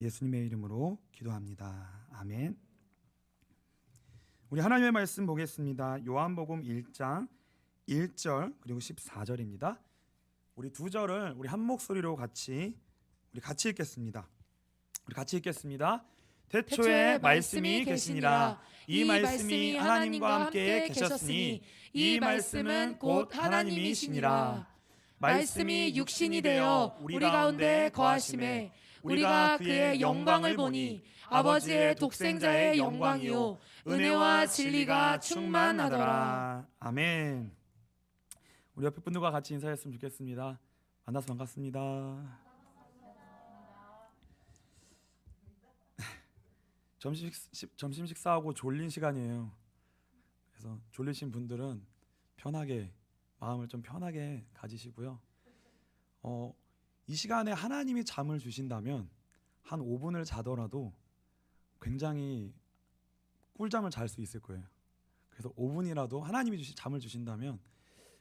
예수님의 이름으로 기도합니다. 아멘. 우리 하나님의 말씀 보겠습니다. 요한복음 1장 1절 그리고 14절입니다. 우리 두 절을 우리 한 목소리로 같이 읽겠습니다. 우리 같이 읽겠습니다. 태초에 말씀이 계시니라. 이 말씀이 하나님과 함께 계셨으니 이 말씀은 곧 하나님이시니라. 말씀이 육신이 되어 우리 가운데 거하심에 우리가 그의 영광을 보니 아버지의 독생자의 영광이요 은혜와 진리가 충만하더라. 아멘. 우리 옆에 분들과 같이 인사했으면 좋겠습니다. 만나서 반갑습니다. 점심 식사하고 졸린 시간이에요. 그래서 졸리신 분들은 마음을 좀 편하게 가지시고요. 이 시간에 하나님이 잠을 주신다면 한 5분을 자더라도 굉장히 꿀잠을 잘 수 있을 거예요. 그래서 5분이라도 하나님이 잠을 주신다면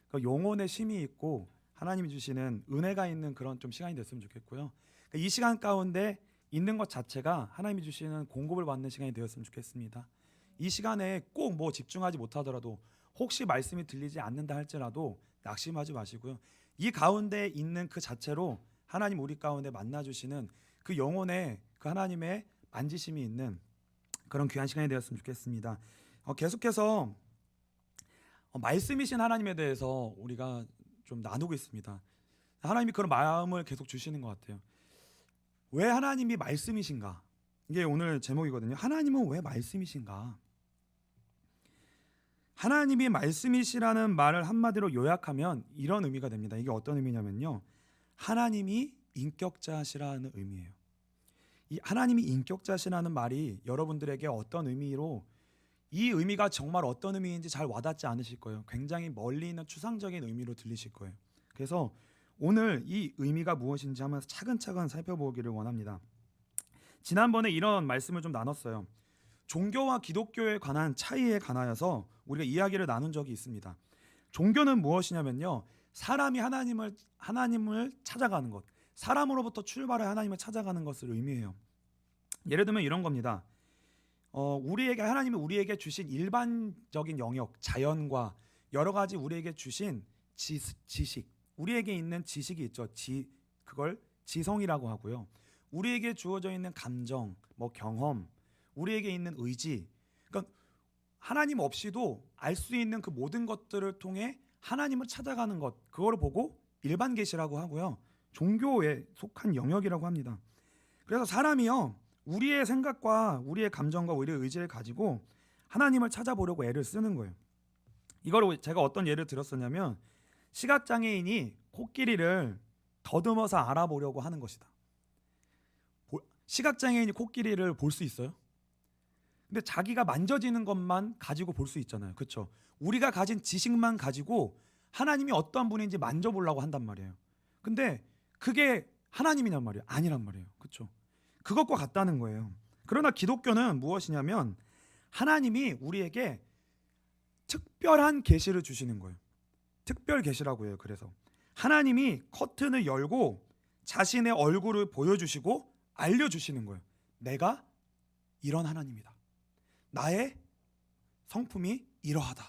그 영혼의 쉼이 있고 하나님이 주시는 은혜가 있는 그런 좀 시간이 됐으면 좋겠고요. 이 시간 가운데 있는 것 자체가 하나님이 주시는 공급을 받는 시간이 되었으면 좋겠습니다. 이 시간에 꼭 뭐 집중하지 못하더라도 혹시 말씀이 들리지 않는다 할지라도 낙심하지 마시고요. 이 가운데 있는 그 자체로 하나님 우리 가운데 만나주시는 그 영혼의 그 하나님의 만지심이 있는 그런 귀한 시간이 되었으면 좋겠습니다. 계속해서 말씀이신 하나님에 대해서 우리가 좀 나누고 있습니다. 하나님이 그런 마음을 계속 주시는 것 같아요. 왜 하나님이 말씀이신가? 이게 오늘 제목이거든요. 하나님은 왜 말씀이신가? 하나님이 말씀이시라는 말을 한마디로 요약하면 이런 의미가 됩니다. 이게 어떤 의미냐면요, 하나님이 인격자시라는 의미예요. 이 하나님이 인격자시라는 말이 여러분들에게 어떤 의미로, 이 의미가 정말 어떤 의미인지 잘 와닿지 않으실 거예요. 굉장히 멀리 있는 추상적인 의미로 들리실 거예요. 그래서 오늘 이 의미가 무엇인지 한번 차근차근 살펴보기를 원합니다. 지난번에 이런 말씀을 좀 나눴어요. 종교와 기독교에 관한 차이에 관하여서 우리가 이야기를 나눈 적이 있습니다. 종교는 무엇이냐면요, 사람이 하나님을 찾아가는 것, 사람으로부터 출발해 하나님을 찾아가는 것을 의미해요. 예를 들면 이런 겁니다. 하나님이 우리에게 주신 일반적인 영역, 자연과 여러 가지 우리에게 주신 지식, 우리에게 있는 지식이 있죠. 그걸 지성이라고 하고요. 우리에게 주어져 있는 감정, 경험, 우리에게 있는 의지, 그러니까 하나님 없이도 알 수 있는 그 모든 것들을 통해 하나님을 찾아가는 것, 그거를 보고 일반 계시라고 하고요. 종교에 속한 영역이라고 합니다. 그래서 사람이요, 우리의 생각과 우리의 감정과 우리의 의지를 가지고 하나님을 찾아보려고 애를 쓰는 거예요. 이걸 제가 어떤 예를 들었었냐면, 시각장애인이 코끼리를 더듬어서 알아보려고 하는 것이다. 시각장애인이 코끼리를 볼 수 있어요? 근데 자기가 만져지는 것만 가지고 볼 수 있잖아요. 그렇죠? 우리가 가진 지식만 가지고 하나님이 어떠한 분인지 만져보려고 한단 말이에요. 근데 그게 하나님이란 말이에요? 아니란 말이에요. 그렇죠? 그것과 같다는 거예요. 그러나 기독교는 무엇이냐면 하나님이 우리에게 특별한 계시를 주시는 거예요. 특별 계시라고 해요. 그래서 하나님이 커튼을 열고 자신의 얼굴을 보여주시고 알려주시는 거예요. 내가 이런 하나님이다. 나의 성품이 이러하다.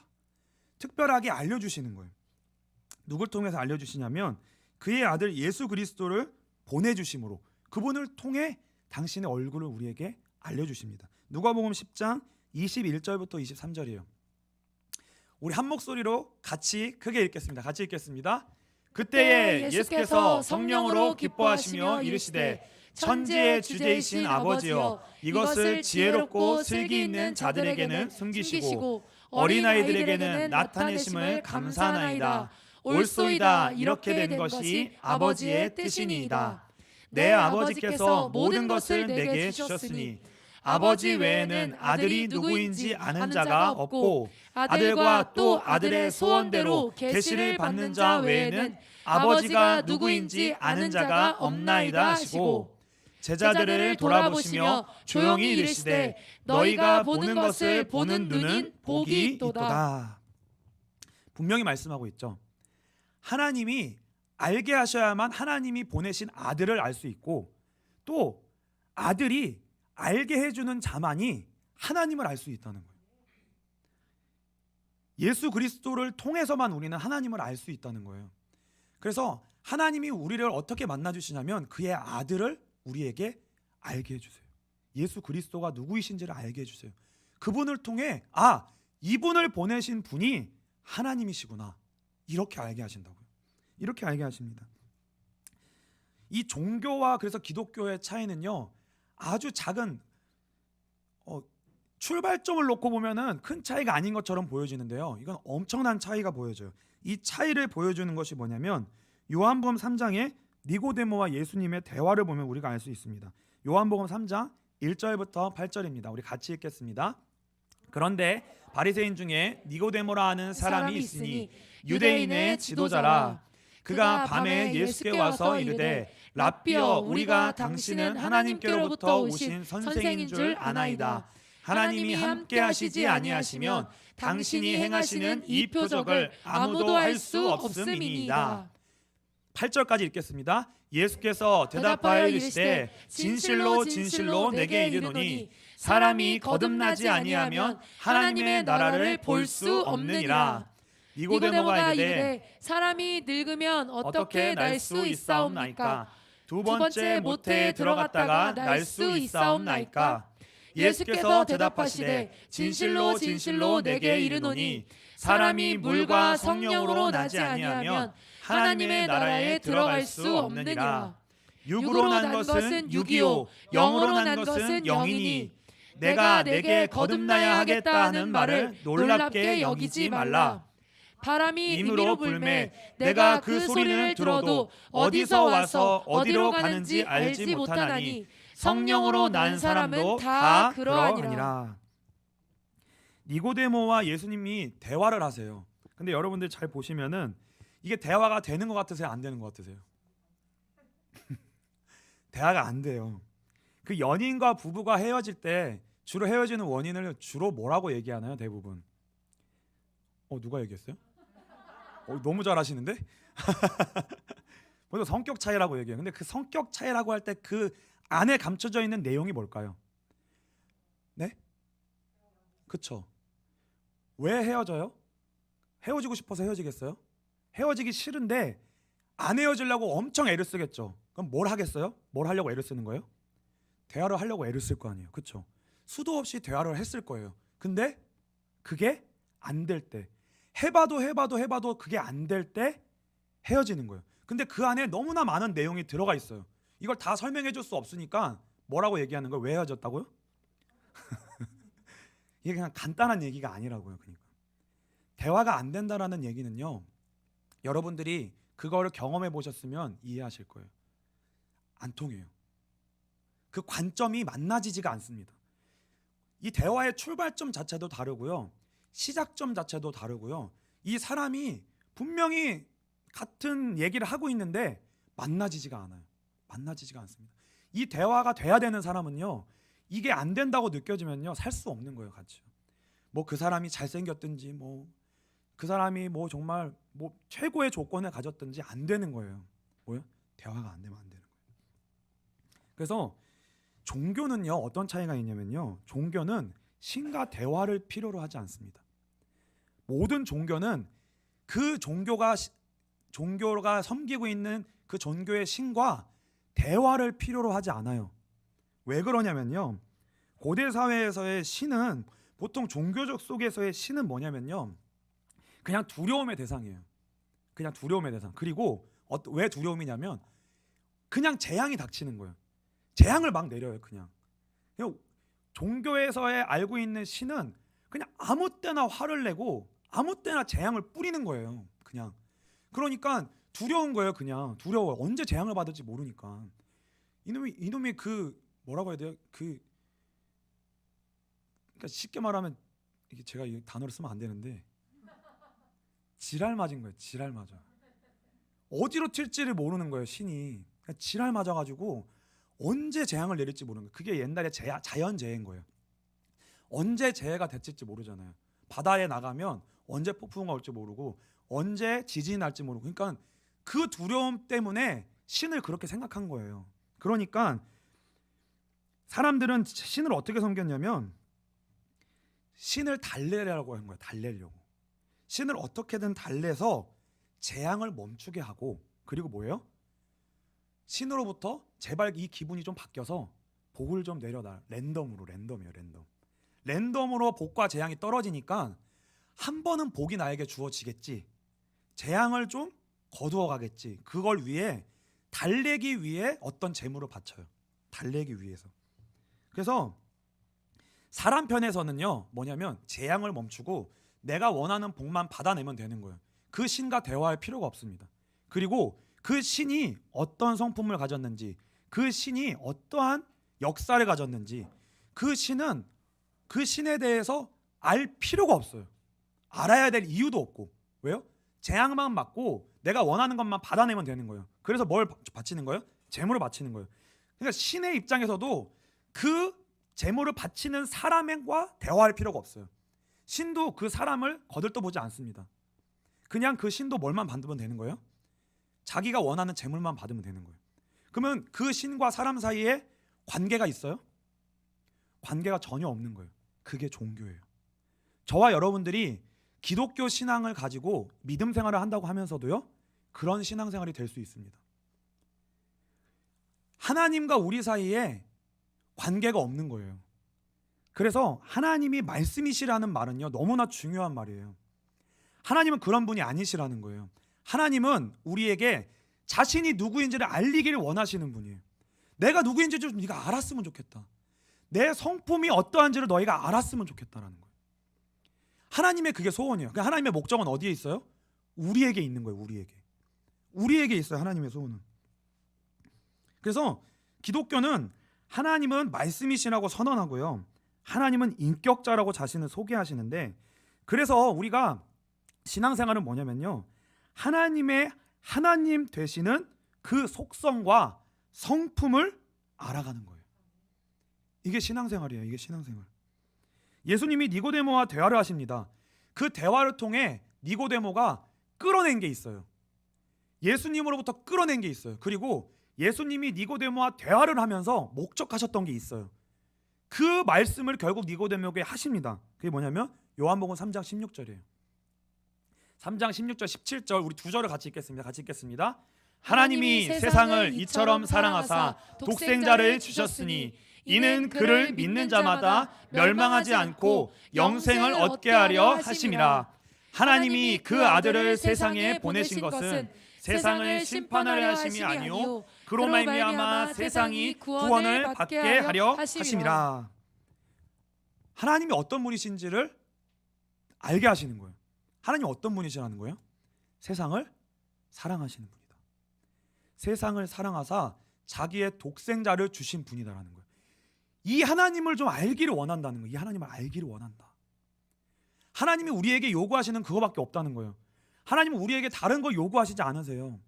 특별하게 알려주시는 거예요. 누굴 통해서 알려주시냐면 그의 아들 예수 그리스도를 보내주심으로, 그분을 통해 당신의 얼굴을 우리에게 알려주십니다. 누가복음 10장 21절부터 23절이에요. 우리 한 목소리로 같이 크게 읽겠습니다. 같이 읽겠습니다. 그때에 예수께서 성령으로 기뻐하시며 이르시되 천지의 주제이신 아버지여, 이것을 지혜롭고 슬기 있는 자들에게는 숨기시고 어린아이들에게는 나타내심을 감사하나이다. 옳소이다. 이렇게 된 것이 아버지의 뜻이니이다. 내 아버지께서 모든 것을 내게 주셨으니 아버지 외에는 아들이 누구인지 아는 자가 없고 아들과 또 아들의 소원대로 계시를 받는 자 외에는 아버지가 누구인지 아는 자가 없나이다 하시고, 제자들을 돌아보시며 조용히 이르시되 너희가 보는 것을 보는 눈은 복이 있도다. 분명히 말씀하고 있죠. 하나님이 알게 하셔야만 하나님이 보내신 아들을 알 수 있고, 또 아들이 알게 해주는 자만이 하나님을 알 수 있다는 거예요. 예수 그리스도를 통해서만 우리는 하나님을 알 수 있다는 거예요. 그래서 하나님이 우리를 어떻게 만나주시냐면 그의 아들을 우리에게 알게 해주세요. 예수 그리스도가 누구이신지를 알게 해주세요. 그분을 통해 이분을 보내신 분이 하나님이시구나, 이렇게 알게 하신다고요. 이렇게 알게 하십니다. 이 종교와 그래서 기독교의 차이는요, 아주 작은 출발점을 놓고 보면은 큰 차이가 아닌 것처럼 보여지는데요, 이건 엄청난 차이가 보여져요. 이 차이를 보여주는 것이 뭐냐면 요한복음 3장에 니고데모와 예수님의 대화를 보면 우리가 알 수 있습니다. 요한복음 3장 1절부터 8절입니다. 우리 같이 읽겠습니다. 그런데 바리새인 중에 니고데모라 하는 사람이 있으니 유대인의 지도자라. 그가 밤에 예수께 와서 이르되 랍비여, 우리가 당신은 하나님께로부터 오신 선생인 줄 아나이다. 하나님이 함께 하시지 아니하시면 당신이 행하시는 이 표적을 아무도 할 수 없음이니이다. 8절까지 읽겠습니다. 예수께서 대답하여 이르시되 진실로 진실로 내게 이르노니 사람이 거듭나지 아니하면 하나님의 나라를 볼 수 없느니라. 니고데모가 이르되 사람이 늙으면 어떻게 날 수 있사옵나이까? 두 번째 모태에 들어갔다가 날 수 있사옵나이까? 예수께서 대답하시되 진실로 진실로 내게 이르노니 사람이 물과 성령으로 나지 아니하면 하나님의 나라에 들어갈 수 없느니라. 육으로 난 것은 육이요 영으로 난 것은 영이니 내가 내게 거듭나야 하겠다 하는 말을 놀랍게 여기지 말라. 바람이 임으로 불매 내가 그 소리를 들어도 어디서 와서 어디로 가는지 알지 못하나니 성령으로 난 사람도 다 그러하니라. 니고데모와 예수님이 대화를 하세요. 근데 여러분들 잘 보시면은 이게 대화가 되는 것 같으세요, 안 되는 것 같으세요? 대화가 안 돼요. 그 연인과 부부가 헤어질 때 주로 헤어지는 원인을 주로 뭐라고 얘기하나요? 대부분 누가 얘기했어요? 너무 잘하시는데? 먼저 성격 차이라고 얘기해요. 근데 그 성격 차이라고 할 때 그 안에 감춰져 있는 내용이 뭘까요? 네? 그쵸? 왜 헤어져요? 헤어지고 싶어서 헤어지겠어요? 헤어지기 싫은데 안 헤어지려고 엄청 애를 쓰겠죠. 그럼 뭘 하겠어요? 뭘 하려고 애를 쓰는 거예요? 대화를 하려고 애를 쓸 거 아니에요. 그쵸? 수도 없이 대화를 했을 거예요. 근데 그게 안 될 때, 해봐도 그게 안 될 때 헤어지는 거예요. 근데 그 안에 너무나 많은 내용이 들어가 있어요. 이걸 다 설명해 줄 수 없으니까 뭐라고 얘기하는 거예요? 왜 헤어졌다고요? 이게 그냥 간단한 얘기가 아니라고요. 그러니까 대화가 안 된다라는 얘기는요, 여러분들이 그거를 경험해 보셨으면 이해하실 거예요. 안 통해요. 그 관점이 만나지지가 않습니다. 이 대화의 출발점 자체도 다르고요, 시작점 자체도 다르고요. 이 사람이 분명히 같은 얘기를 하고 있는데 만나지지가 않아요. 만나지지가 않습니다. 이 대화가 돼야 되는 사람은요, 이게 안 된다고 느껴지면요 살 수 없는 거예요. 같이 뭐 그 사람이 잘생겼든지 뭐 그 사람이 뭐 정말 뭐 최고의 조건을 가졌든지 안 되는 거예요. 뭐요? 대화가 안 되면 안 되는 거예요. 그래서 종교는요 어떤 차이가 있냐면요, 종교는 신과 대화를 필요로 하지 않습니다. 모든 종교는 그 종교가 섬기고 있는 그 종교의 신과 대화를 필요로 하지 않아요. 왜 그러냐면요, 고대 사회에서의 신은, 보통 종교적 속에서의 신은 뭐냐면요, 그냥 두려움의 대상이에요. 그냥 두려움의 대상. 그리고 왜 두려움이냐면 그냥 재앙이 닥치는 거예요. 재앙을 막 내려요. 그냥 종교에서의 알고 있는 신은 그냥 아무 때나 화를 내고 아무 때나 재앙을 뿌리는 거예요. 그냥 그러니까 두려운 거예요. 그냥 두려워요. 언제 재앙을 받을지 모르니까. 이놈이 그 뭐라고 해야 돼요? 그러니까 쉽게 말하면, 이게 제가 이 단어를 쓰면 안 되는데 지랄 맞은 거예요. 지랄 맞아. 어디로 튈지를 모르는 거예요. 신이 그러니까 지랄 맞아가지고 언제 재앙을 내릴지 모르는 거예요. 그게 옛날에 자연재해인 거예요. 언제 재해가 됐을지 모르잖아요. 바다에 나가면 언제 폭풍우가 올지 모르고 언제 지진이 날지 모르고, 그러니까 그 두려움 때문에 신을 그렇게 생각한 거예요. 그러니까 사람들은 신을 어떻게 섬겼냐면 신을 달래려고 한 거예요. 달래려고. 신을 어떻게든 달래서 재앙을 멈추게 하고, 그리고 뭐예요? 신으로부터 제발 이 기분이 좀 바뀌어서 복을 좀 내려달. 랜덤이에요. 랜덤으로 복과 재앙이 떨어지니까 한 번은 복이 나에게 주어지겠지, 재앙을 좀 거두어 가겠지. 그걸 위해 달래기 위해 어떤 재물을 바쳐요. 달래기 위해서. 그래서 사람 편에서는요, 뭐냐면 재앙을 멈추고 내가 원하는 복만 받아내면 되는 거예요. 그 신과 대화할 필요가 없습니다. 그리고 그 신이 어떤 성품을 가졌는지, 그 신이 어떠한 역사를 가졌는지, 그 신에 대해서 알 필요가 없어요. 알아야 될 이유도 없고. 왜요? 재앙만 받고 내가 원하는 것만 받아내면 되는 거예요. 그래서 뭘 바치는 거예요? 재물을 바치는 거예요. 그러니까 신의 입장에서도 그 재물을 바치는 사람과 대화할 필요가 없어요. 신도 그 사람을 거들떠보지 않습니다. 그냥 그 신도 뭘만 받으면 되는 거예요? 자기가 원하는 재물만 받으면 되는 거예요. 그러면 그 신과 사람 사이에 관계가 있어요? 관계가 전혀 없는 거예요. 그게 종교예요. 저와 여러분들이 기독교 신앙을 가지고 믿음 생활을 한다고 하면서도요, 그런 신앙생활이 될 수 있습니다. 하나님과 우리 사이에 관계가 없는 거예요. 그래서 하나님이 말씀이시라는 말은요, 너무나 중요한 말이에요. 하나님은 그런 분이 아니시라는 거예요. 하나님은 우리에게 자신이 누구인지를 알리기를 원하시는 분이에요. 내가 누구인지 좀 네가 알았으면 좋겠다. 내 성품이 어떠한지를 너희가 알았으면 좋겠다라는 거예요. 하나님의 그게 소원이에요. 하나님의 목적은 어디에 있어요? 우리에게 있는 거예요. 우리에게 있어요. 하나님의 소원은. 그래서 기독교는 하나님은 말씀이시라고 선언하고요, 하나님은 인격자라고 자신을 소개하시는데, 그래서 우리가 신앙생활은 뭐냐면요, 하나님 되시는 그 속성과 성품을 알아가는 거예요. 이게 신앙생활이에요. 이게 신앙생활. 예수님이 니고데모와 대화를 하십니다. 그 대화를 통해 니고데모가 끌어낸 게 있어요. 예수님으로부터 끌어낸 게 있어요. 그리고 예수님이 니고데모와 대화를 하면서 목적하셨던 게 있어요. 그 말씀을 결국 니고데모에게 하십니다. 그게 뭐냐면 요한복음 3장 16절이에요. 3장 16절 17절 우리 두 절을 같이 읽겠습니다. 하나님이 세상을 이처럼 사랑하사 독생자를 주셨으니 이는 그를 믿는 자마다 멸망하지 않고 영생을 얻게 하려 하심이라. 하나님이 그 아들을 세상에 보내신 것은 세상을 심판하려 하심이 아니요 그로 말미암아 세상이 구원을 받게 하려 하심이라. 하나님이 어떤 분이신지를 알게 하시는 거예요. 하나님 어떤 분이시라는 거예요? 세상을 사랑하시는 분이다. 세상을 사랑하사 자기의 독생자를 주신 분이다라는 거예요. 이 하나님을 좀 알기를 원한다는 거예요. 이 하나님을 알기를 원한다. 하나님이 우리에게 요구하시는 그거밖에 없다는 거예요. 하나님은 우리에게 다른 거 요구하시지 않으세요.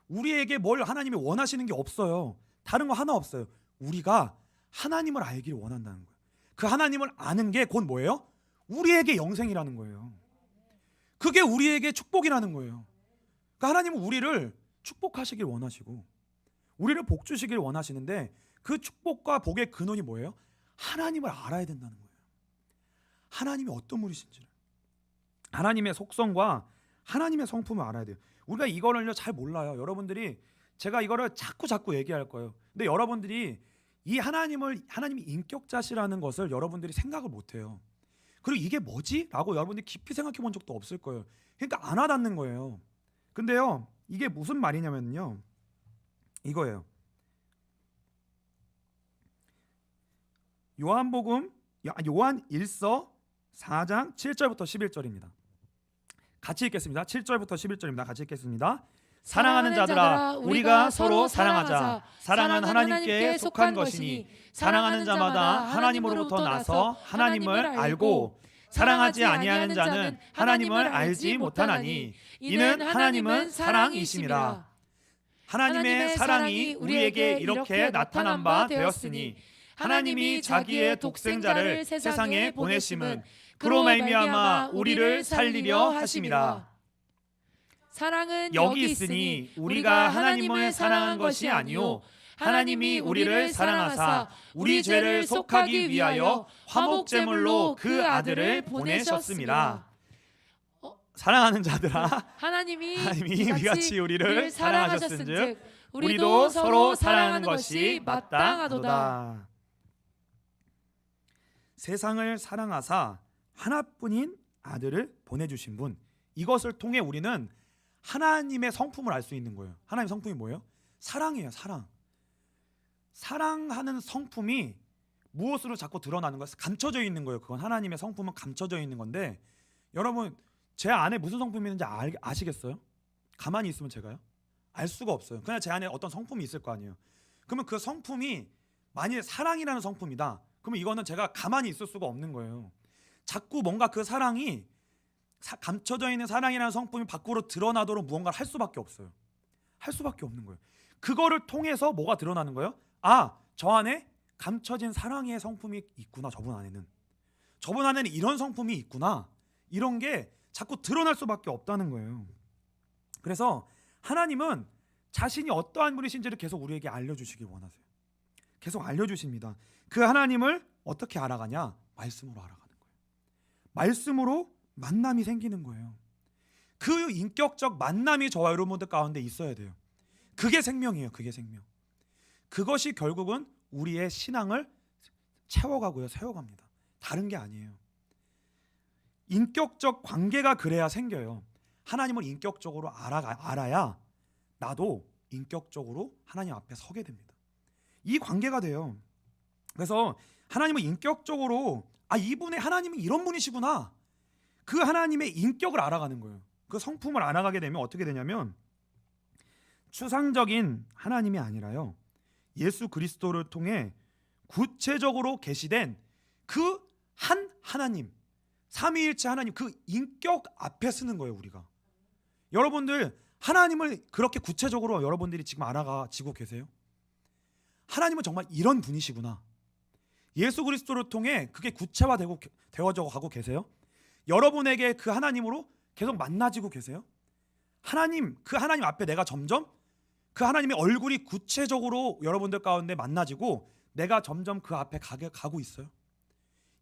우리에게 뭘 하나님이 원하시는 게 없어요. 다른 거 하나 없어요. 우리가 하나님을 알기를 원한다는 거예요. 그 하나님을 아는 게 곧 뭐예요? 우리에게 영생이라는 거예요. 그게 우리에게 축복이라는 거예요. 그러니까 하나님은 우리를 축복하시길 원하시고 우리를 복 주시길 원하시는데, 그 축복과 복의 근원이 뭐예요? 하나님을 알아야 된다는 거예요. 하나님이 어떤 분이신지를, 하나님의 속성과 하나님의 성품을 알아야 돼요. 우리가 이거를요 잘 몰라요. 여러분들이, 제가 이거를 자꾸 얘기할 거예요. 근데 여러분들이 이 하나님이 인격자시라는 것을 여러분들이 생각을 못해요. 그리고 이게 뭐지? 라고 여러분들이 깊이 생각해 본 적도 없을 거예요. 그러니까 안 와닿는 거예요. 근데요, 이게 무슨 말이냐면요, 이거예요. 요한 1서 4장 7절부터 11절입니다. 같이 읽겠습니다. 7절부터 11절입니다. 같이 읽겠습니다. 사랑하는 자들아, 우리가 서로 사랑하자. 사랑은 하나님께 속한 것이니 사랑하는 자마다 하나님으로부터 나서 하나님을 알고, 사랑하지 아니하는 자는 하나님을 알지 못하나니 이는 하나님은 사랑이심이라. 하나님의 사랑이 우리에게 이렇게 나타난 바 되었으니 하나님이 자기의 독생자를 세상에 보내심은 그로 말미암아 우리를 살리려 하심이라. 사랑은 여기 있으니 우리가 하나님을 사랑한 것이 아니요 하나님이 우리를 사랑하사 우리 죄를 속하기 위하여 화목제물로 그 아들을 보내셨습니다. 사랑하는 자들아, 하나님이 이같이 우리를 사랑하셨은즉 우리도 서로 사랑하는 것이 마땅하도다. 세상을 사랑하사 하나뿐인 아들을 보내주신 분, 이것을 통해 우리는 하나님의 성품을 알 수 있는 거예요. 하나님의 성품이 뭐예요? 사랑이에요. 사랑하는 성품이 무엇으로 자꾸 드러나는 거예요? 감춰져 있는 거예요. 그건 하나님의 성품은 감춰져 있는 건데, 여러분 제 안에 무슨 성품이 있는지 아시겠어요? 가만히 있으면 제가요? 알 수가 없어요. 그냥 제 안에 어떤 성품이 있을 거 아니에요. 그러면 그 성품이 만약에 사랑이라는 성품이다, 그러면 이거는 제가 가만히 있을 수가 없는 거예요. 자꾸 뭔가 그 사랑이 감춰져 있는 사랑이라는 성품이 밖으로 드러나도록 무언가를 할 수밖에 없어요. 할 수밖에 없는 거예요. 그거를 통해서 뭐가 드러나는 거예요? 아, 저 안에 감춰진 사랑의 성품이 있구나. 저분 안에는 이런 성품이 있구나. 이런 게 자꾸 드러날 수밖에 없다는 거예요. 그래서 하나님은 자신이 어떠한 분이신지를 계속 우리에게 알려주시길 원하세요. 계속 알려주십니다. 그 하나님을 어떻게 알아가냐? 말씀으로 알아가는 거예요. 말씀으로 만남이 생기는 거예요. 그 인격적 만남이 저와 여러분들 가운데 있어야 돼요. 그게 생명이에요. 그게 생명. 그것이 결국은 우리의 신앙을 채워가고요, 세워갑니다. 다른 게 아니에요. 인격적 관계가 그래야 생겨요. 하나님을 인격적으로 알아야 나도 인격적으로 하나님 앞에 서게 됩니다. 이 관계가 돼요. 그래서 하나님은 인격적으로 이분의 하나님은 이런 분이시구나, 그 하나님의 인격을 알아가는 거예요. 그 성품을 알아가게 되면 어떻게 되냐면, 추상적인 하나님이 아니라요, 예수 그리스도를 통해 구체적으로 계시된 그 한 하나님, 삼위일체 하나님, 그 인격 앞에 쓰는 거예요. 우리가 여러분들 하나님을 그렇게 구체적으로 여러분들이 지금 알아가지고 계세요? 하나님은 정말 이런 분이시구나, 예수 그리스도를 통해 그게 구체화되고 되어져 가고 계세요? 여러분에게 그 하나님으로 계속 만나지고 계세요? 그 하나님 앞에 내가 점점 그 하나님의 얼굴이 구체적으로 여러분들 가운데 만나지고 내가 점점 그 앞에 가고 있어요?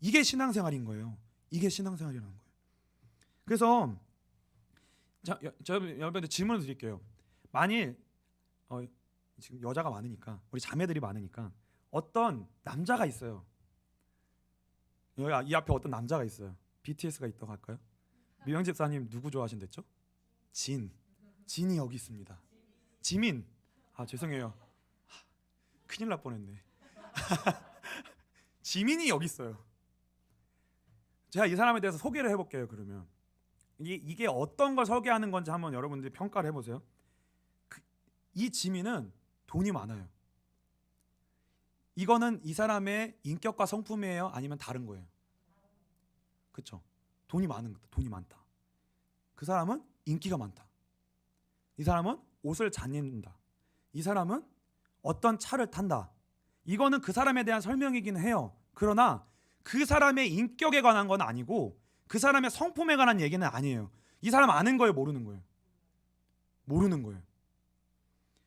이게 신앙생활인 거예요. 이게 신앙생활이라는 거예요. 그래서 여러분들 질문을 드릴게요. 만일 지금 여자가 많으니까, 우리 자매들이 많으니까 어떤 남자가 있어요. 이 앞에 어떤 남자가 있어요. BTS가 있다고 할까요? 미영 집사님 누구 좋아하신댔죠? 진이 여기 있습니다. 지민. 죄송해요. 큰일 날 뻔했네. 지민이 여기 있어요. 제가 이 사람에 대해서 소개를 해볼게요. 그러면 이게 어떤 걸 설계하는 건지 한번 여러분들이 평가를 해보세요. 이 지민은 돈이 많아요. 이거는 이 사람의 인격과 성품이에요? 아니면 다른 거예요? 그렇죠? 돈이 많다. 그 사람은 인기가 많다. 이 사람은 옷을 잘 입는다. 이 사람은 어떤 차를 탄다. 이거는 그 사람에 대한 설명이긴 해요. 그러나 그 사람의 인격에 관한 건 아니고 그 사람의 성품에 관한 얘기는 아니에요. 이 사람 아는 거예요, 모르는 거예요? 모르는 거예요.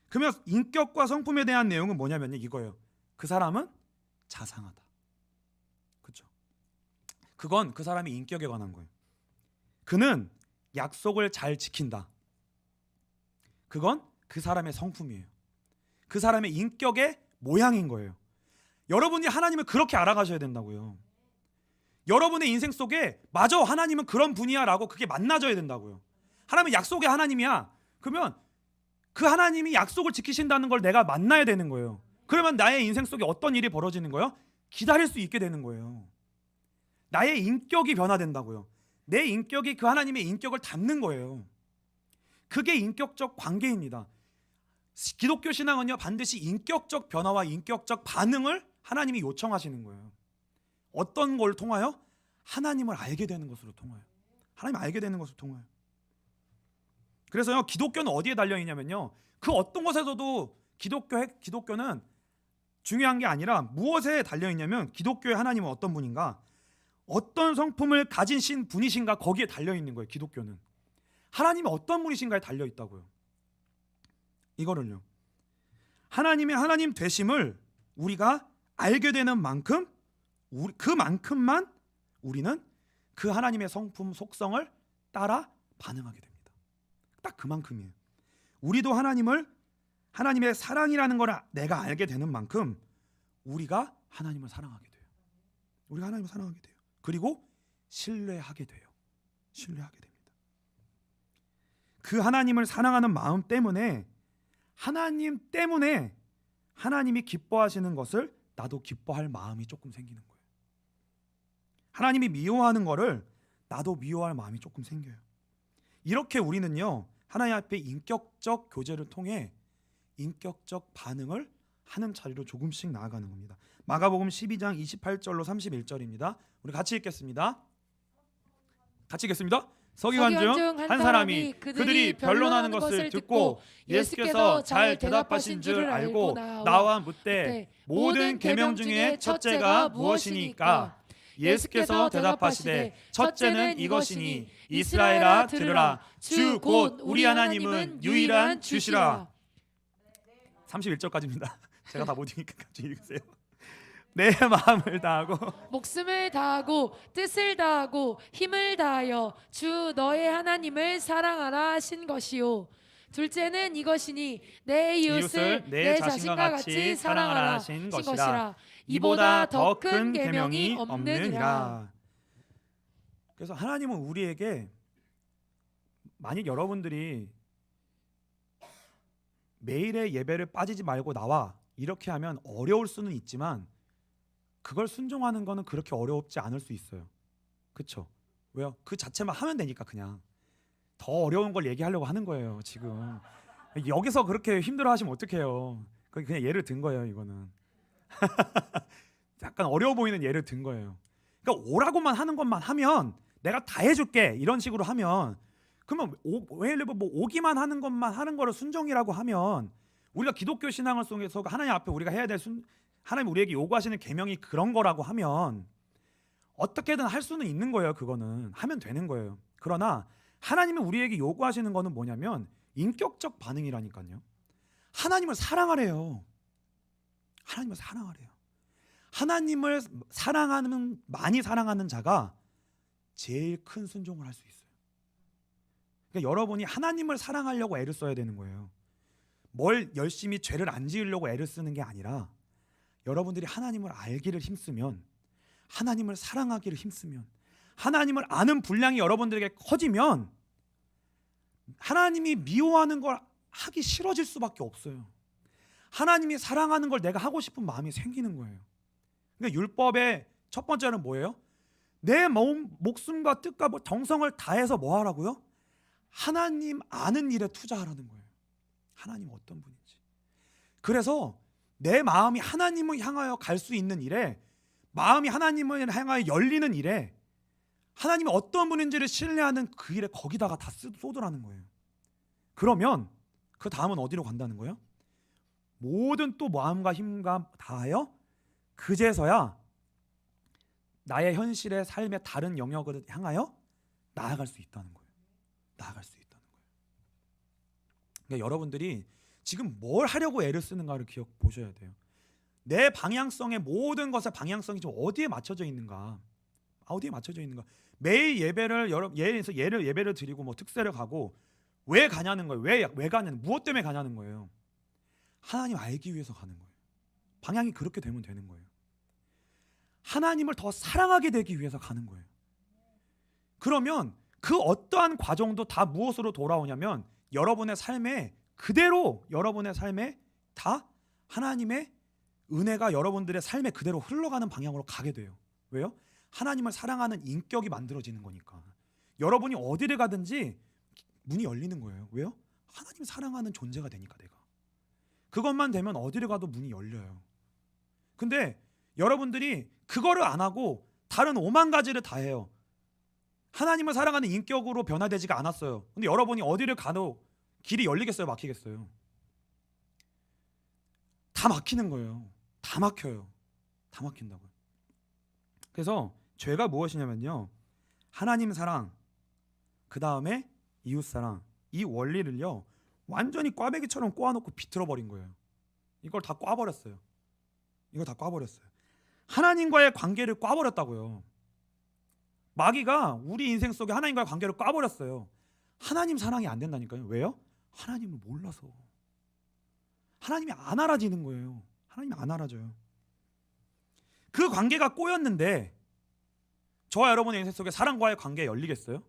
그러면 인격과 성품에 대한 내용은 뭐냐면요, 이거예요. 그 사람은 자상하다. 그렇죠? 그건 그 사람의 인격에 관한 거예요. 그는 약속을 잘 지킨다. 그건 그 사람의 성품이에요. 그 사람의 인격의 모양인 거예요. 여러분이 하나님을 그렇게 알아가셔야 된다고요. 여러분의 인생 속에 맞아, 하나님은 그런 분이야 라고 그게 만나져야 된다고요. 하나님은 약속의 하나님이야. 그러면 그 하나님이 약속을 지키신다는 걸 내가 만나야 되는 거예요. 그러면 나의 인생 속에 어떤 일이 벌어지는 거예요? 기다릴 수 있게 되는 거예요. 나의 인격이 변화된다고요. 내 인격이 그 하나님의 인격을 담는 거예요. 그게 인격적 관계입니다. 기독교 신앙은요, 반드시 인격적 변화와 인격적 반응을 하나님이 요청하시는 거예요. 어떤 걸 통하여? 하나님을 알게 되는 것으로 통하여. 하나님 알게 되는 것으로 통하여. 그래서요, 기독교는 어디에 달려 있냐면요, 그 어떤 것에서도 기독교는 중요한 게 아니라 무엇에 달려 있냐면, 기독교의 하나님은 어떤 분인가, 어떤 성품을 가진 분이신가, 거기에 달려 있는 거예요. 기독교는 하나님이 어떤 분이신가에 달려 있다고요. 이거를요, 하나님의 하나님 되심을 우리가 알게 되는 만큼 그만큼만 우리는 그 하나님의 성품 속성을 따라 반응하게 됩니다. 딱 그만큼이에요. 우리도 하나님의 사랑이라는 걸 내가 알게 되는 만큼 우리가 하나님을 사랑하게 돼요. 우리가 하나님을 사랑하게 돼요. 그리고 신뢰하게 돼요. 신뢰하게 됩니다. 그 하나님을 사랑하는 마음 때문에 하나님 때문에 하나님이 기뻐하시는 것을 나도 기뻐할 마음이 조금 생기는 거예요. 하나님이 미워하는 거를 나도 미워할 마음이 조금 생겨요. 이렇게 우리는요, 하나님 앞에 인격적 교제를 통해 인격적 반응을 하는 자리로 조금씩 나아가는 겁니다. 마가복음 12장 28절로 31절입니다. 우리 같이 읽겠습니다. 같이 읽겠습니다. 서기관 중 한 사람이 그들이 변론하는 것을 듣고 예수께서 잘 대답하신 줄 알고 나와 묻되 모든 계명 중에 첫째가 무엇이니까? 예수께서 대답하시되 첫째는 이것이니 이스라엘아 들으라 주 곧 우리 하나님은 유일한 주시라. 31절까지입니다. 제가 다 못 읽으니까 같이 읽으세요. 내 마음을 다하고 목숨을 다하고 뜻을 다하고 힘을 다하여 주 너의 하나님을 사랑하라 하신 것이요. 둘째는 이것이니 내 이웃을 내 자신과 같이 사랑하라 하신 것이라. 이보다 더 큰 계명이 없느니라. 그래서 하나님은 우리에게, 만약 여러분들이 매일의 예배를 빠지지 말고 나와 이렇게 하면 어려울 수는 있지만 그걸 순종하는 거는 그렇게 어렵지 않을 수 있어요. 그렇죠? 왜요? 그 자체만 하면 되니까. 그냥 더 어려운 걸 얘기하려고 하는 거예요. 지금 여기서 그렇게 힘들어하시면 어떡해요. 그냥 예를 든 거예요. 이거는 약간 어려워 보이는 예를 든 거예요. 그러니까 오라고만 하는 것만 하면 내가 다 해줄게 이런 식으로 하면, 그러면 뭐 오기만 하는 것만 하는 거를 순종이라고 하면, 우리가 기독교 신앙을 속에서 하나님 앞에 우리가 해야 될 하나님 우리에게 요구하시는 계명이 그런 거라고 하면 어떻게든 할 수는 있는 거예요. 그거는 하면 되는 거예요. 그러나 하나님은 우리에게 요구하시는 거는 뭐냐면 인격적 반응이라니까요. 하나님을 사랑하래요. 하나님을 사랑하래요. 하나님을 많이 사랑하는 자가 제일 큰 순종을 할 수 있어요. 그러니까 여러분이 하나님을 사랑하려고 애를 써야 되는 거예요. 뭘 열심히 죄를 안 지으려고 애를 쓰는 게 아니라, 여러분들이 하나님을 알기를 힘쓰면, 하나님을 사랑하기를 힘쓰면, 하나님을 아는 분량이 여러분들에게 커지면 하나님이 미워하는 걸 하기 싫어질 수밖에 없어요. 하나님이 사랑하는 걸 내가 하고 싶은 마음이 생기는 거예요. 그러니까 율법의 첫 번째는 뭐예요? 내 목숨과 뜻과 정성을 다해서 뭐 하라고요? 하나님 아는 일에 투자하라는 거예요. 하나님 어떤 분인지. 그래서 내 마음이 하나님을 향하여 갈 수 있는 일에, 마음이 하나님을 향하여 열리는 일에, 하나님이 어떤 분인지를 신뢰하는 그 일에 거기다가 다 쏟으라는 거예요. 그러면 그 다음은 어디로 간다는 거예요? 모든 또 마음과 힘과 다하여 그제서야 나의 현실의 삶의 다른 영역을 향하여 나아갈 수 있다는 거예요. 나아갈 수 있다는 거예요. 그러니까 여러분들이 지금 뭘 하려고 애를 쓰는가를 보셔야 돼요. 내 방향성의 모든 것의 방향성이 좀 어디에 맞춰져 있는가? 어디에 맞춰져 있는가? 매일 예배를 예배를 드리고 뭐 특세를 가고 왜 가냐는 거예요. 왜 가냐는, 무엇 때문에 가냐는 거예요. 하나님 알기 위해서 가는 거예요. 방향이 그렇게 되면 되는 거예요. 하나님을 더 사랑하게 되기 위해서 가는 거예요. 그러면 그 어떠한 과정도 다 무엇으로 돌아오냐면, 여러분의 삶에 그대로, 여러분의 삶에 다 하나님의 은혜가 여러분들의 삶에 그대로 흘러가는 방향으로 가게 돼요. 왜요? 하나님을 사랑하는 인격이 만들어지는 거니까. 여러분이 어디를 가든지 문이 열리는 거예요. 왜요? 하나님 사랑하는 존재가 되니까 내가. 그것만 되면 어디를 가도 문이 열려요. 근데 여러분들이 그거를 안 하고 다른 5만 가지를 다 해요. 하나님을 사랑하는 인격으로 변화되지가 않았어요. 근데 여러분이 어디를 가도 길이 열리겠어요? 막히겠어요? 다 막히는 거예요. 다 막혀요. 다 막힌다고요. 그래서 죄가 무엇이냐면요, 하나님 사랑, 그 다음에 이웃 사랑, 이 원리를요 완전히 꽈배기처럼 꼬아놓고 비틀어 버린 거예요. 이걸 다 꽈버렸어요. 이거 다 꽈버렸어요. 하나님과의 관계를 꽈버렸다고요. 마귀가 우리 인생 속에 하나님과의 관계를 꽈버렸어요. 하나님 사랑이 안 된다니까요. 왜요? 하나님을 몰라서. 하나님이 안 알아지는 거예요. 하나님이 안 알아져요. 그 관계가 꼬였는데 저와 여러분의 인생 속에 사랑과의 관계 열리겠어요?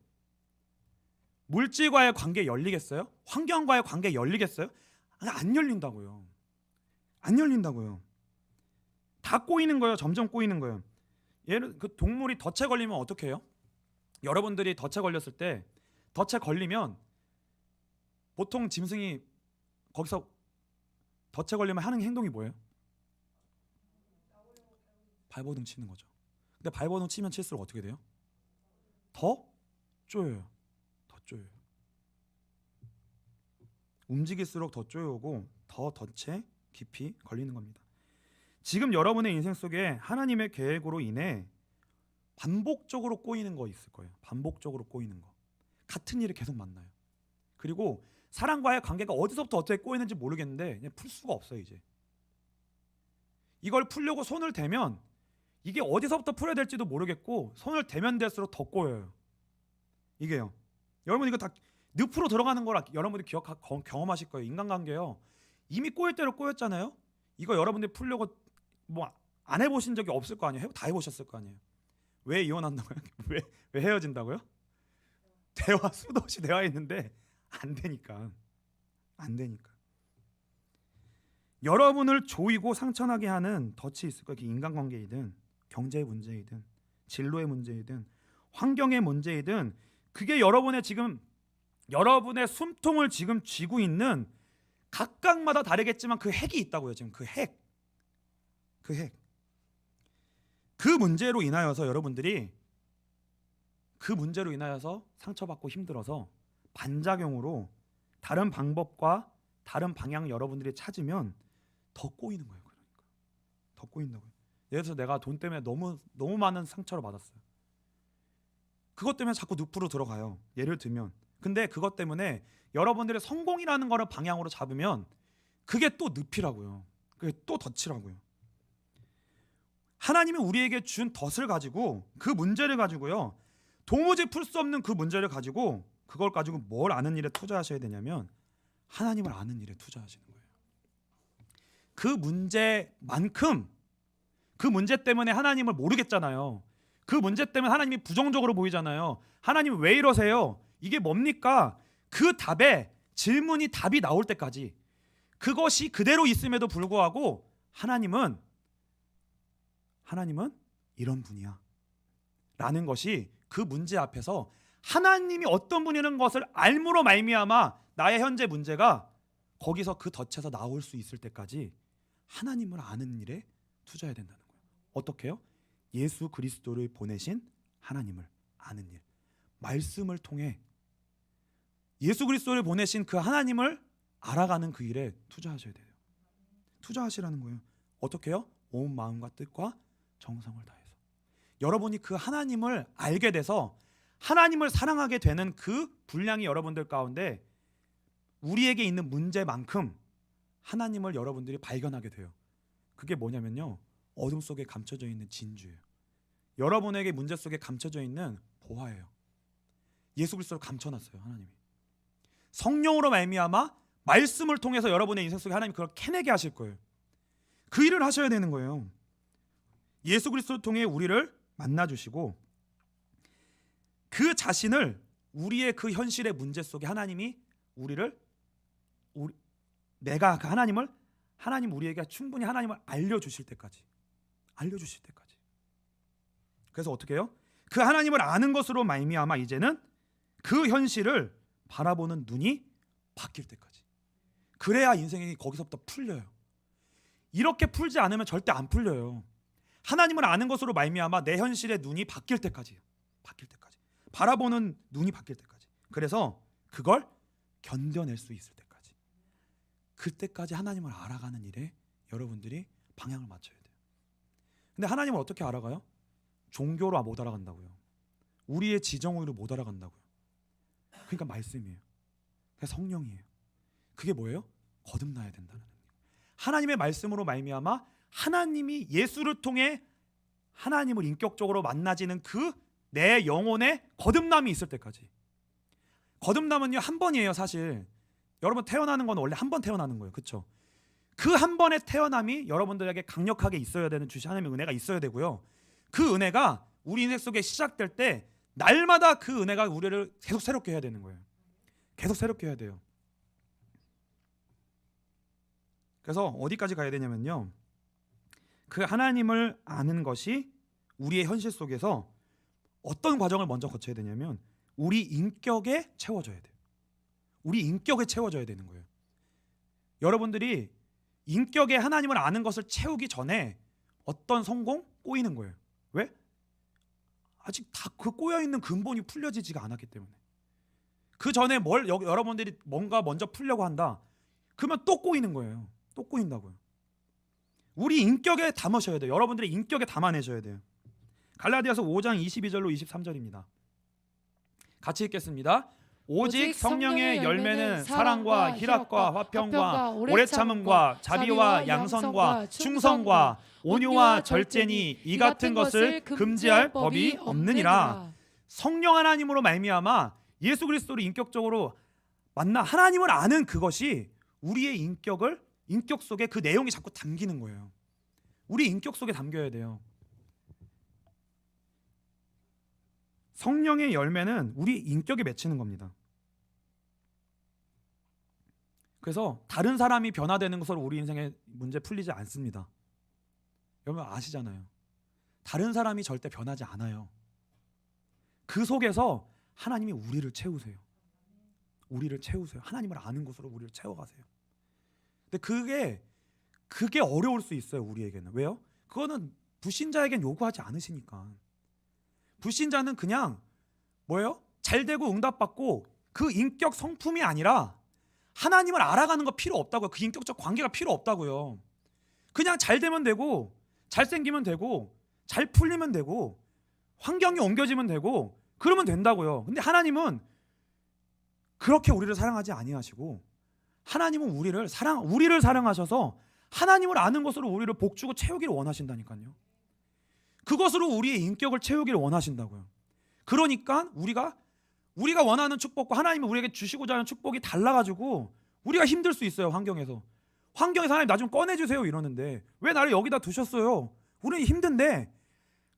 물질과의 관계 열리겠어요? 환경과의 관계 열리겠어요? 안 열린다고요. 안 열린다고요. 다 꼬이는 거예요. 점점 꼬이는 거예요. 얘는 그 동물이 덫에 걸리면 어떻게 해요? 여러분들이 덫에 걸렸을 때 덫에 걸리면 보통 짐승이 거기서 덫에 걸리면 하는 행동이 뭐예요? 발버둥 치는 거죠. 근데 발버둥 치면 칠수록 어떻게 돼요? 더 쪼여요. 더 쪼여요. 움직일수록 더 쪼여오고 더 덫에 깊이 걸리는 겁니다. 지금 여러분의 인생 속에 하나님의 계획으로 인해 반복적으로 꼬이는 거 있을 거예요. 반복적으로 꼬이는 거. 같은 일을 계속 만나요. 그리고 사랑과의 관계가 어디서부터 어떻게 꼬이는지 모르겠는데 그냥 풀 수가 없어요. 이제 이걸 풀려고 손을 대면 이게 어디서부터 풀어야 될지도 모르겠고 손을 대면 될수록 더 꼬여요. 이게요. 여러분 이거 다 늪으로 들어가는 거라 여러분들이 경험하실 거예요. 인간관계요. 이미 꼬일 대로 꼬였잖아요. 이거 여러분들이 풀려고 뭐 안 해보신 적이 없을 거 아니에요. 다 해보셨을 거 아니에요. 왜 이혼한다고요? 왜 헤어진다고요? 대화 수도 없이 대화했는데 안 되니까. 여러분을 조이고 상처나게 하는 덫이 있을 거예요. 인간관계이든 경제의 문제이든 진로의 문제이든 환경의 문제이든 그게 여러분의 숨통을 지금 쥐고 있는 각각마다 다르겠지만 그 핵이 있다고요. 지금 그 핵. 그 문제로 인하여서 여러분들이 그 문제로 인하여서 상처받고 힘들어서 반작용으로 다른 방법과 다른 방향 여러분들이 찾으면 더 꼬이는 거예요. 그러니까 더 꼬인다고요. 예를 들어서 내가 돈 때문에 너무 많은 상처를 받았어요. 그것 때문에 자꾸 늪으로 들어가요. 예를 들면. 근데 그것 때문에 여러분들의 성공이라는 거를 방향으로 잡으면 그게 또 늪이라고요. 그게 또 덫이라고요. 하나님이 우리에게 준 덫을 가지고 그 문제를 가지고요. 도무지 풀 수 없는 그 문제를 가지고 그걸 가지고 뭘 아는 일에 투자하셔야 되냐면 하나님을 아는 일에 투자하시는 거예요. 그 문제만큼 그 문제 때문에 하나님을 모르겠잖아요. 그 문제 때문에 하나님이 부정적으로 보이잖아요. 하나님 왜 이러세요? 이게 뭡니까? 그 질문이 답이 나올 때까지 그것이 그대로 있음에도 불구하고 하나님은 이런 분이야 라는 것이 그 문제 앞에서 하나님이 어떤 분이라는 것을 알므로 말미암아 나의 현재 문제가 거기서 그 덫에서 나올 수 있을 때까지 하나님을 아는 일에 투자해야 된다는 거예요. 어떻게요? 예수 그리스도를 보내신 하나님을 아는 일. 말씀을 통해 예수 그리스도를 보내신 그 하나님을 알아가는 그 일에 투자하셔야 돼요. 투자하시라는 거예요. 어떻게요? 온 마음과 뜻과 정성을 다해서. 여러분이 그 하나님을 알게 돼서 하나님을 사랑하게 되는 그 분량이 여러분들 가운데 우리에게 있는 문제만큼 하나님을 여러분들이 발견하게 돼요. 그게 뭐냐면요. 어둠 속에 감춰져 있는 진주예요. 여러분에게 문제 속에 감춰져 있는 보화예요. 예수 그리스도를 감춰놨어요. 하나님이. 성령으로 말미암아 말씀을 통해서 여러분의 인생 속에 하나님이 그걸 캐내게 하실 거예요. 그 일을 하셔야 되는 거예요. 예수 그리스도를 통해 우리를 만나주시고 그 자신을 우리의 그 현실의 문제 속에 하나님이 내가 그 하나님 우리에게 충분히 하나님을 알려주실 때까지. 그래서 어떻게 해요? 그 하나님을 아는 것으로 말미암아 이제는 그 현실을 바라보는 눈이 바뀔 때까지. 그래야 인생이 거기서부터 풀려요. 이렇게 풀지 않으면 절대 안 풀려요. 하나님을 아는 것으로 말미암아 내 현실의 눈이 바뀔 때까지요. 바라보는 눈이 바뀔 때까지. 그래서 그걸 견뎌낼 수 있을 때까지. 그때까지 하나님을 알아가는 일에 여러분들이 방향을 맞춰야 돼요. 근데 하나님을 어떻게 알아가요? 종교로 못 알아간다고요. 우리의 지정의로 못 알아간다고요. 그러니까 말씀이에요. 그게 성령이에요. 그게 뭐예요? 거듭나야 된다는 거예요. 하나님의 말씀으로 말미암아 하나님이 예수를 통해 하나님을 인격적으로 만나지는 그 내 영혼의 거듭남이 있을 때까지. 거듭남은요 한 번이에요. 사실 여러분 태어나는 건 원래 한 번 태어나는 거예요. 그렇죠? 그 한 번의 태어남이 여러분들에게 강력하게 있어야 되는 주신 하나님의 은혜가 있어야 되고요. 그 은혜가 우리 인생 속에 시작될 때 날마다 그 은혜가 우리를 계속 새롭게 해야 되는 거예요. 계속 새롭게 해야 돼요. 그래서 어디까지 가야 되냐면요, 그 하나님을 아는 것이 우리의 현실 속에서 어떤 과정을 먼저 거쳐야 되냐면 우리 인격에 채워져야 돼요. 우리 인격에 채워져야 되는 거예요. 여러분들이 인격에 하나님을 아는 것을 채우기 전에 어떤 성공? 꼬이는 거예요. 왜? 아직 다 그 꼬여있는 근본이 풀려지지가 않았기 때문에. 그 전에 여러분들이 뭔가 먼저 풀려고 한다, 그러면 또 꼬이는 거예요. 또 꼬인다고요. 우리 인격에 담으셔야 돼요. 여러분들의 인격에 담아내셔야 돼요. 갈라디아서 5장 22절로 23절입니다. 같이 읽겠습니다. 오직 성령의 열매는 사랑과 희락과 화평과 오래 참음과 자비와 양선과 충성과 온유와 절제니 이 같은 것을 금지할 법이 없느니라. 성령 하나님으로 말미암아 예수 그리스도를 인격적으로 만나 하나님을 아는 그것이 우리의 인격 속에 그 내용이 자꾸 담기는 거예요. 우리 인격 속에 담겨야 돼요. 성령의 열매는 우리 인격에 맺히는 겁니다. 그래서 다른 사람이 변화되는 것으로 우리 인생의 문제 풀리지 않습니다. 여러분 아시잖아요. 다른 사람이 절대 변하지 않아요. 그 속에서 하나님이 우리를 채우세요. 우리를 채우세요. 하나님을 아는 것으로 우리를 채워가세요. 근데 그게 어려울 수 있어요. 우리에게는. 왜요? 그거는 불신자에겐 요구하지 않으시니까. 불신자는 그냥 뭐예요? 잘 되고 응답받고 그 인격 성품이 아니라 하나님을 알아가는 거 필요 없다고요. 그 인격적 관계가 필요 없다고요. 그냥 잘 되면 되고 잘생기면 되고 잘 풀리면 되고 환경이 옮겨지면 되고 그러면 된다고요. 근데 하나님은 그렇게 우리를 사랑하지 아니하시고, 하나님은 우리를 사랑하셔서 하나님을 아는 것으로 우리를 복주고 채우기를 원하신다니까요. 그것으로 우리의 인격을 채우기를 원하신다고요. 그러니까 우리가 원하는 축복과 하나님이 우리에게 주시고자 하는 축복이 달라가지고 우리가 힘들 수 있어요. 환경에서 하나님 나 좀 꺼내주세요 이러는데 왜 나를 여기다 두셨어요? 우리는 힘든데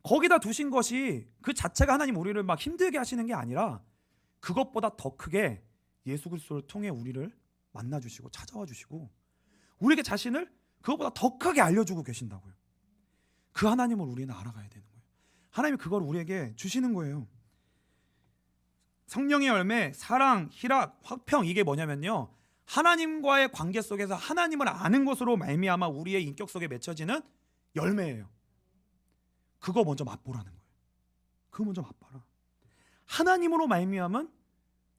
거기다 두신 것이 그 자체가 하나님 우리를 막 힘들게 하시는 게 아니라 그것보다 더 크게 예수 그리스도를 통해 우리를 만나주시고 찾아와 주시고 우리에게 자신을 그것보다 더 크게 알려주고 계신다고요. 그 하나님을 우리는 알아가야 되는 거예요. 하나님이 그걸 우리에게 주시는 거예요. 성령의 열매, 사랑, 희락, 화평, 이게 뭐냐면요, 하나님과의 관계 속에서 하나님을 아는 것으로 말미암아 우리의 인격 속에 맺혀지는 열매예요. 그거 먼저 맛보라는 거예요. 그거 먼저 맛봐라. 하나님으로 말미암은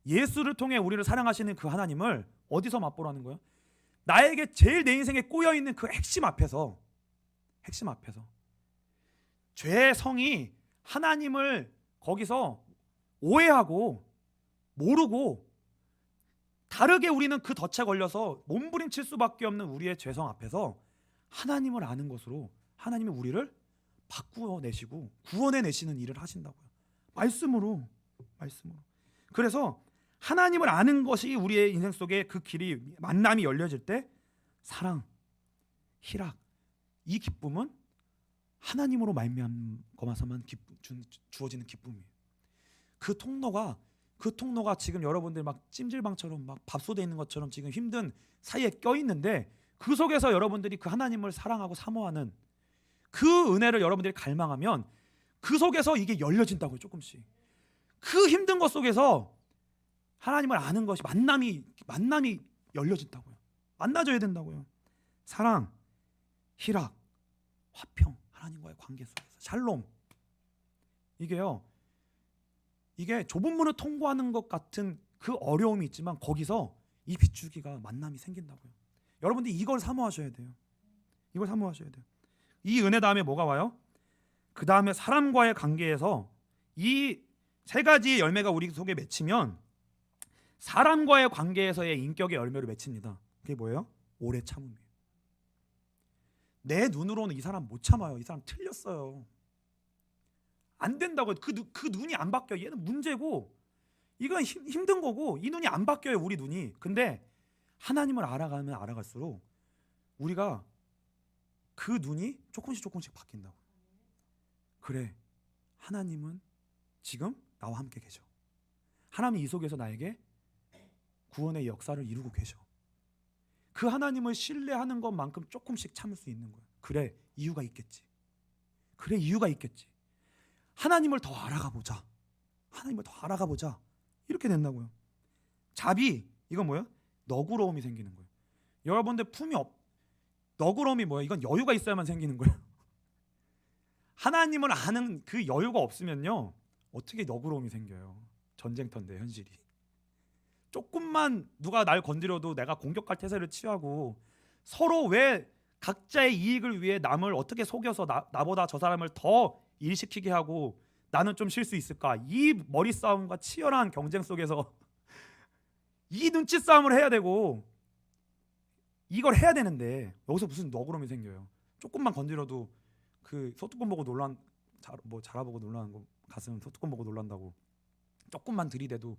예수를 통해 우리를 사랑하시는 그 하나님을 어디서 맛보라는 거예요? 나에게 제일 내 인생에 꼬여있는 그 핵심 앞에서 죄의 성이 하나님을 거기서 오해하고 모르고 다르게 우리는 그 덫에 걸려서 몸부림칠 수밖에 없는 우리의 죄성 앞에서 하나님을 아는 것으로 하나님이 우리를 바꾸어내시고 구원해내시는 일을 하신다고요. 말씀으로. 그래서 하나님을 아는 것이 우리의 인생 속에 그 길이 만남이 열려질 때 사랑, 희락, 이 기쁨은 하나님으로 말미암아서만 주어지는 기쁨이에요. 그 통로가 지금 여러분들 막 찜질방처럼 막 밥솥에 있는 것처럼 지금 힘든 사이에 껴 있는데 그 속에서 여러분들이 그 하나님을 사랑하고 사모하는 그 은혜를 여러분들이 갈망하면 그 속에서 이게 열려진다고요. 조금씩 그 힘든 것 속에서 하나님을 아는 것이 만남이 열려진다고요. 만나줘야 된다고요. 사랑, 희락, 화평, 하나님과의 관계 속에서 샬롬, 이게 좁은 문을 통과하는 것 같은 그 어려움이 있지만 거기서 이 비추기가 만남이 생긴다고요. 여러분들이 이걸 사모하셔야 돼요. 이 은혜 다음에 뭐가 와요? 그 다음에 사람과의 관계에서 이 세 가지 열매가 우리 속에 맺히면 사람과의 관계에서의 인격의 열매를 맺힙니다. 그게 뭐예요? 오래 참음이에요. 내 눈으로는 이 사람 못 참아요. 이 사람 틀렸어요. 안 된다고요. 그 눈이 안 바뀌어요. 얘는 문제고 이건 힘든 거고 이 눈이 안 바뀌어요. 우리 눈이. 근데 하나님을 알아가면 알아갈수록 우리가 그 눈이 조금씩 바뀐다고. 그래, 하나님은 지금 나와 함께 계셔. 하나님 이 속에서 나에게 구원의 역사를 이루고 계셔. 그 하나님을 신뢰하는 것만큼 조금씩 참을 수 있는 거야. 그래, 이유가 있겠지. 그래, 이유가 있겠지. 하나님을 더 알아가 보자. 하나님을 더 알아가 보자. 이렇게 된다고요. 자비, 이건 뭐예요? 너그러움이 생기는 거예요. 여러분들 너그러움이 뭐예요? 이건 여유가 있어야만 생기는 거예요. 하나님을 아는 그 여유가 없으면요, 어떻게 너그러움이 생겨요? 전쟁터인데 현실이. 조금만 누가 날 건드려도 내가 공격할 태세를 취하고 서로 왜 각자의 이익을 위해 남을 어떻게 속여서 나보다 저 사람을 더 일시키게 하고 나는 좀 쉴 수 있을까? 이 머리 싸움과 치열한 경쟁 속에서 이 눈치 싸움을 해야 되고 이걸 해야 되는데 여기서 무슨 너그러움이 생겨요? 조금만 건드려도 그 소뚜껑 보고 자라보고 놀라는 거, 가슴 소뚜껑 보고 놀란다고 조금만 들이대도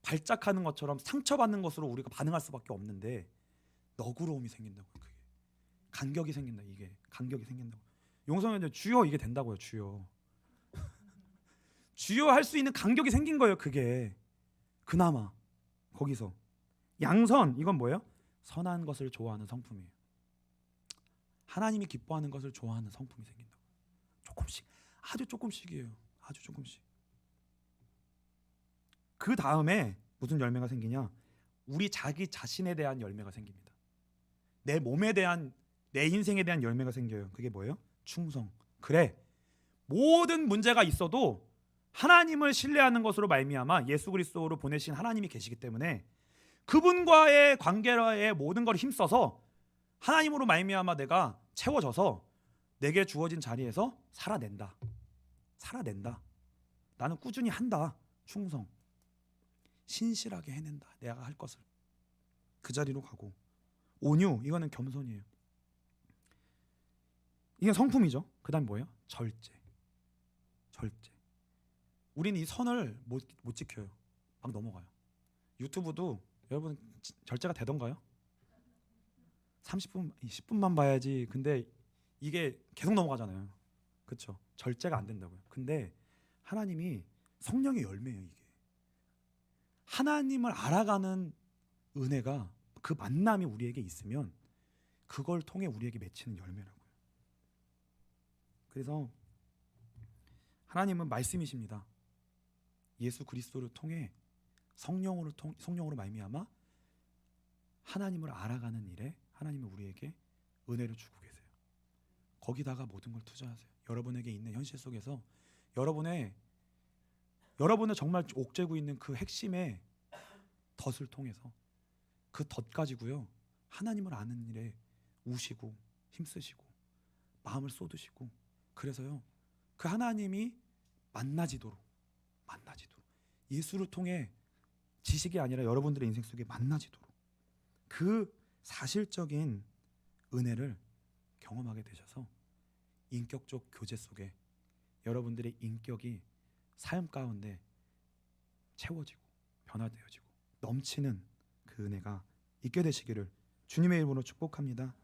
발작하는 것처럼 상처받는 것으로 우리가 반응할 수밖에 없는데 너그러움이 생긴다고. 그게 간격이 생긴다. 이게 간격이 생긴다고. 용성현님 주여 이게 된다고요. 주여 주여 할 수 있는 간격이 생긴 거예요. 그게 그나마 거기서 양선, 이건 뭐예요? 선한 것을 좋아하는 성품이에요. 하나님이 기뻐하는 것을 좋아하는 성품이 생긴다고. 조금씩, 아주 조금씩이에요. 아주 조금씩. 그 다음에 무슨 열매가 생기냐? 우리 자기 자신에 대한 열매가 생깁니다. 내 몸에 대한, 내 인생에 대한 열매가 생겨요. 그게 뭐예요? 충성. 그래, 모든 문제가 있어도 하나님을 신뢰하는 것으로 말미암아 예수 그리스도로 보내신 하나님이 계시기 때문에 그분과의 관계에 모든 걸 힘써서 하나님으로 말미암아 내가 채워져서 내게 주어진 자리에서 살아낸다. 나는 꾸준히 한다. 충성. 신실하게 해낸다. 내가 할 것을. 그 자리로 가고. 온유, 이거는 겸손이에요. 이게 성품이죠. 그 다음 뭐예요? 절제. 우리는 이 선을 못 지켜요. 막 넘어가요. 유튜브도 여러분 절제가 되던가요? 30분, 10분만 봐야지. 근데 이게 계속 넘어가잖아요. 그렇죠? 절제가 안 된다고요. 근데 하나님이 성령의 열매예요. 이게 하나님을 알아가는 은혜가, 그 만남이 우리에게 있으면 그걸 통해 우리에게 맺히는 열매라고요. 그래서 하나님은 말씀이십니다. 예수 그리스도를 통해 성령으로 말미암아 하나님을 알아가는 일에 하나님은 우리에게 은혜를 주고 계세요. 거기다가 모든 걸 투자하세요. 여러분에게 있는 현실 속에서 여러분의 정말 옥죄고 있는 그 핵심의 덫을 통해서 그 덫 가지고요, 하나님을 아는 일에 우시고 힘쓰시고 마음을 쏟으시고, 그래서요 그 하나님이 만나지도록 예수를 통해 지식이 아니라 여러분들의 인생 속에 만나지도록 그 사실적인 은혜를 경험하게 되셔서 인격적 교제 속에 여러분들의 인격이 삶 가운데 채워지고 변화되어지고 넘치는 그 은혜가 있게 되시기를 주님의 이름으로 축복합니다.